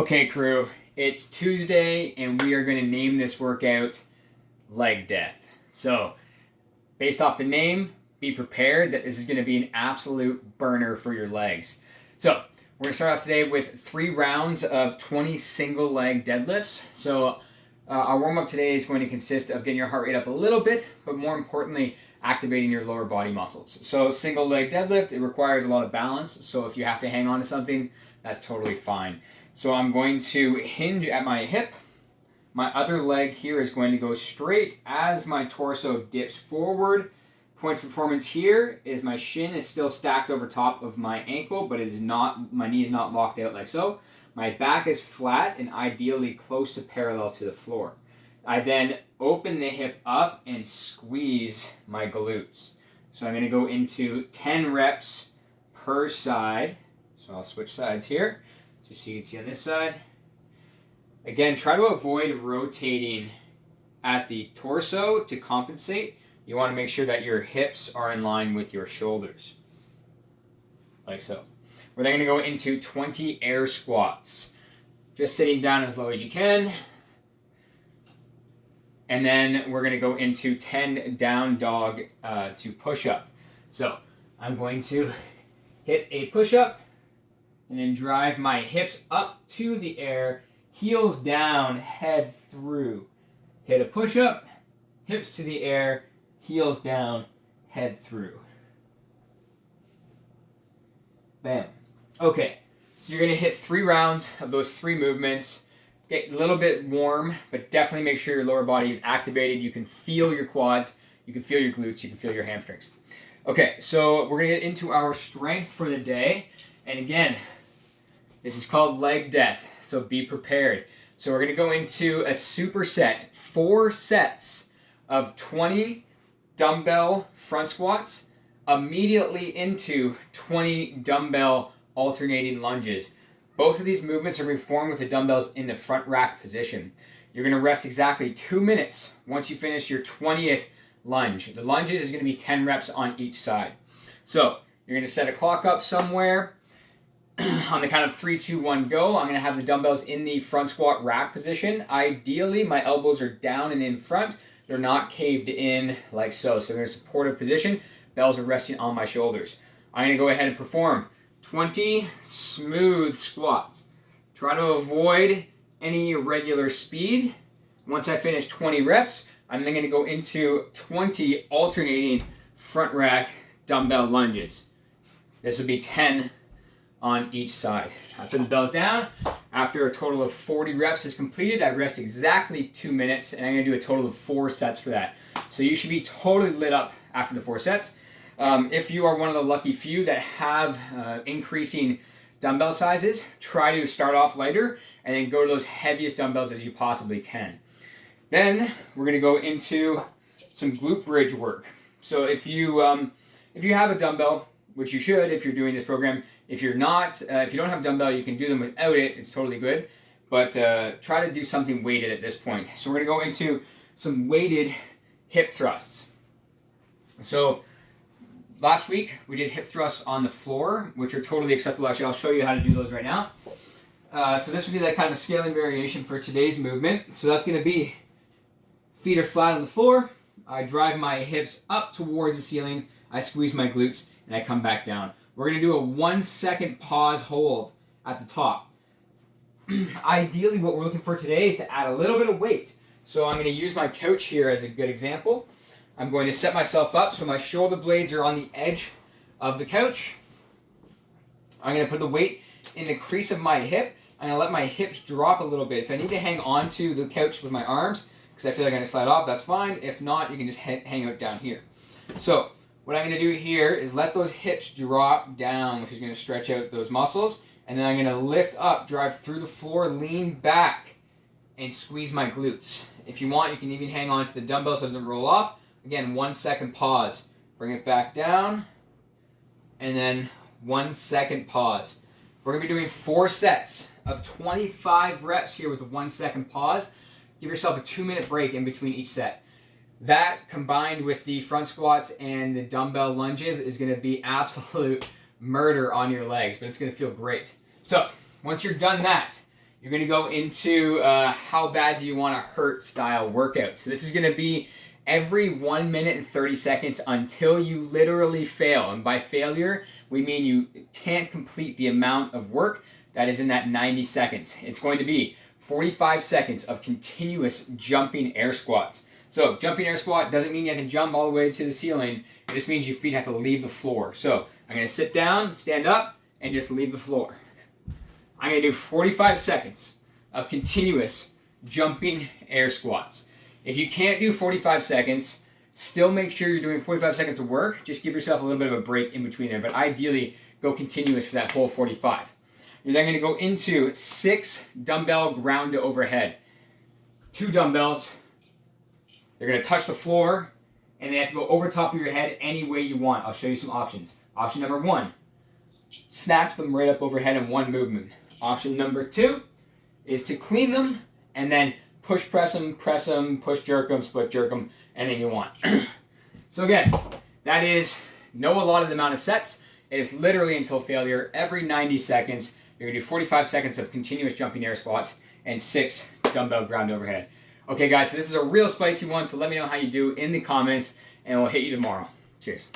Okay, crew, it's Tuesday and we are going to name this workout Leg Death. So, based off the name, be prepared that this is going to be an absolute burner for your legs. So, we're going to start off today with 3 rounds of 20 single leg deadlifts. So, our warm-up today is going to consist of getting your heart rate up a little bit, but more importantly, activating your lower body muscles. So, single leg deadlift, it requires a lot of balance. So, if you have to hang on to something, that's totally fine. So I'm going to hinge at my hip. My other leg here is going to go straight as my torso dips forward. Point of performance here is my shin is still stacked over top of my ankle, but it is not, my knee is not locked out like so. My back is flat and ideally close to parallel to the floor. I then open the hip up and squeeze my glutes. So I'm going to go into 10 reps per side. So I'll switch sides here. Just so you can see on this side. Again, try to avoid rotating at the torso to compensate. You want to make sure that your hips are in line with your shoulders. Like so. We're then going to go into 20 air squats. Just sitting down as low as you can. And then we're going to go into 10 down dog to push up. So I'm going to hit a push up. And then drive my hips up to the air, heels down, head through. Hit a push-up, hips to the air, heels down, head through. Bam. Okay, so you're going to hit 3 rounds of those 3 movements. Get a little bit warm, but definitely make sure your lower body is activated. You can feel your quads, you can feel your glutes, you can feel your hamstrings. Okay, so we're going to get into our strength for the day. And again, this is called leg death, so be prepared. So we're going to go into a superset, 4 sets of 20 dumbbell front squats, immediately into 20 dumbbell alternating lunges. Both of these movements are performed with the dumbbells in the front rack position. You're going to rest exactly 2 minutes once you finish your 20th lunge. The lunges is going to be 10 reps on each side. So you're going to set a clock up somewhere. On the count of 3, 2, 1, go. I'm going to have the dumbbells in the front squat rack position. Ideally, my elbows are down and in front. They're not caved in like so. So they're in a supportive position. Bells are resting on my shoulders. I'm going to go ahead and perform 20 smooth squats. Try to avoid any irregular speed. Once I finish 20 reps, I'm then going to go into 20 alternating front rack dumbbell lunges. This would be 10 on each side. I put the bells down. After a total of 40 reps is completed, I rest exactly 2 minutes, and I'm going to do a total of 4 sets for that. So you should be totally lit up after the 4 sets. If you are one of the lucky few that have increasing dumbbell sizes, try to start off lighter and then go to those heaviest dumbbells as you possibly can. Then we're going to go into some glute bridge work. So if you have a dumbbell, which you should if you're doing this program. If you're not, if you don't have a dumbbell, you can do them without it. It's totally good. But try to do something weighted at this point. So we're going to go into some weighted hip thrusts. So last week we did hip thrusts on the floor, which are totally acceptable. Actually, I'll show you how to do those right now. So this would be that kind of scaling variation for today's movement. So that's going to be feet are flat on the floor. I drive my hips up towards the ceiling. I squeeze my glutes. And I come back down. We're going to do a 1-second pause hold at the top. Ideally, what we're looking for today is to add a little bit of weight. So I'm going to use my couch here as a good example. I'm going to set myself up so my shoulder blades are on the edge of the couch. I'm going to put the weight in the crease of my hip. I'm going to let my hips drop a little bit. If I need to hang on to the couch with my arms, because I feel like I'm going to slide off, that's fine. If not, you can just hang out down here. So what I'm going to do here is let those hips drop down, which is going to stretch out those muscles. And then I'm going to lift up, drive through the floor, lean back, and squeeze my glutes. If you want, you can even hang on to the dumbbell so it doesn't roll off. Again, 1-second pause. Bring it back down. And then 1-second pause. We're going to be doing 4 sets of 25 reps here with a 1-second pause. Give yourself a 2-minute break in between each set. That combined with the front squats and the dumbbell lunges is going to be absolute murder on your legs, but it's going to feel great. So once you're done that, you're going to go into how bad do you want to hurt style workout. So this is going to be every 1 minute and 30 seconds until you literally fail. And by failure, we mean you can't complete the amount of work that is in that 90 seconds. It's going to be 45 seconds of continuous jumping air squats. So jumping air squat doesn't mean you have to jump all the way to the ceiling. It just means your feet have to leave the floor. So I'm going to sit down, stand up, and just leave the floor. I'm going to do 45 seconds of continuous jumping air squats. If you can't do 45 seconds, still make sure you're doing 45 seconds of work. Just give yourself a little bit of a break in between there, but ideally go continuous for that whole 45. You're then going to go into 6 dumbbell ground to overhead. 2 dumbbells. They're going to touch the floor, and they have to go over top of your head any way you want. I'll show you some options. Option number 1, snatch them right up overhead in one movement. Option number 2 is to clean them and then push press them, push jerk them, split jerk them, anything you want. So again, that is no allotted amount of sets. It is literally until failure. Every 90 seconds, you're going to do 45 seconds of continuous jumping air squats and 6 dumbbell ground overhead. Okay guys, so this is a real spicy one, so let me know how you do in the comments, and we'll hit you tomorrow. Cheers.